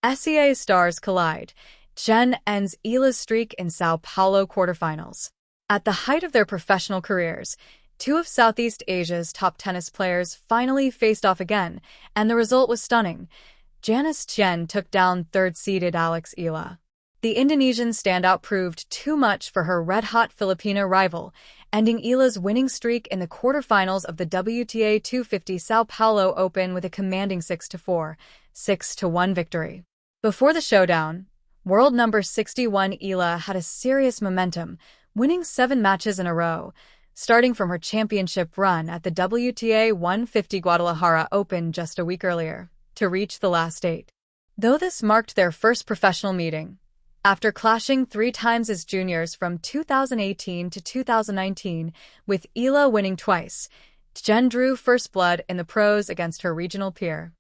SEA stars collide. Tjen ends Eala's streak in São Paulo Quarterfinals. At the height of their professional careers, two of Southeast Asia's top tennis players finally faced off again, and the result was stunning. Janice Tjen took down third-seeded Alex Eala. The Indonesian standout proved too much for her red-hot Filipina rival, ending Eala's winning streak in the quarterfinals of the WTA 250 São Paulo Open with a commanding 6-4, 6-1 victory. Before the showdown, world number 61 Eala had a serious momentum, winning 7 matches in a row, starting from her championship run at the WTA 150 Guadalajara Open just a week earlier, to reach the last 8. Though this marked their first professional meeting, after clashing 3 times as juniors from 2018 to 2019, with Eala winning twice, Tjen drew first blood in the pros against her regional peer.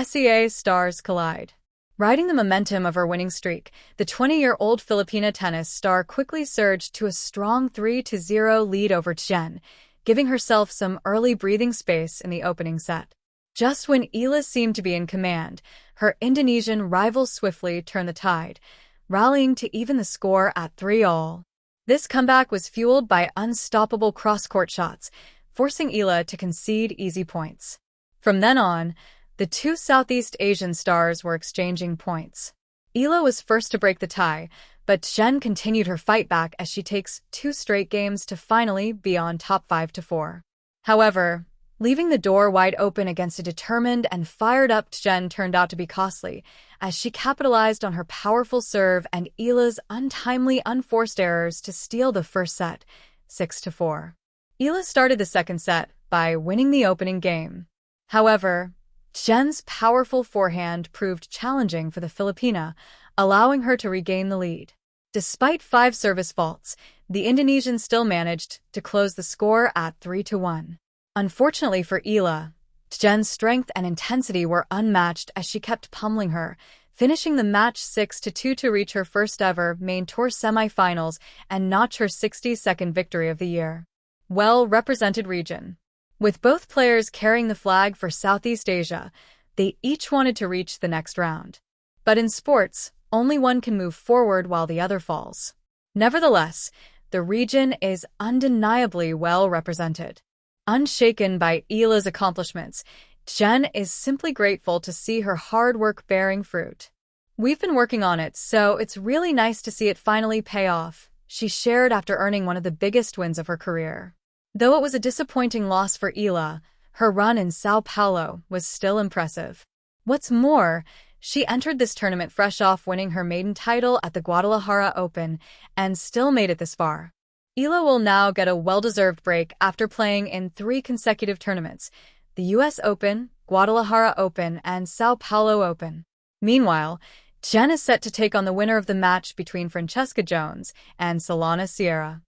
SEA stars collide. Riding the momentum of her winning streak, the 20-year-old Filipina tennis star quickly surged to a strong 3-0 lead over Tjen, giving herself some early breathing space in the opening set. Just when Eala seemed to be in command, her Indonesian rival swiftly turned the tide, rallying to even the score at 3-all. This comeback was fueled by unstoppable cross-court shots, forcing Eala to concede easy points. From then on, the two Southeast Asian stars were exchanging points. Eala was first to break the tie, but Tjen continued her fight back as she takes 2 straight games to finally be on top 5-4. However, leaving the door wide open against a determined and fired-up Tjen turned out to be costly, as she capitalized on her powerful serve and Eala's untimely, unforced errors to steal the first set, 6-4. Eala started the second set by winning the opening game. However, Tjen's powerful forehand proved challenging for the Filipina, allowing her to regain the lead. Despite 5 service faults, the Indonesian still managed to close the score at 3-1. Unfortunately for Eala, Tjen's strength and intensity were unmatched as she kept pummeling her, finishing the match 6-2 to reach her first-ever main tour semifinals and notch her 62nd victory of the year. Well-represented region. With both players carrying the flag for Southeast Asia, they each wanted to reach the next round. But in sports, only one can move forward while the other falls. Nevertheless, the region is undeniably well represented. Unshaken by Eala's accomplishments, Tjen is simply grateful to see her hard work bearing fruit. "We've been working on it, so it's really nice to see it finally pay off," she shared after earning one of the biggest wins of her career. Though it was a disappointing loss for Eala, her run in São Paulo was still impressive. What's more, she entered this tournament fresh off winning her maiden title at the Guadalajara Open and still made it this far. Eala will now get a well-deserved break after playing in 3 consecutive tournaments: the US Open, Guadalajara Open, and São Paulo Open. Meanwhile, Tjen is set to take on the winner of the match between Francesca Jones and Solana Sierra.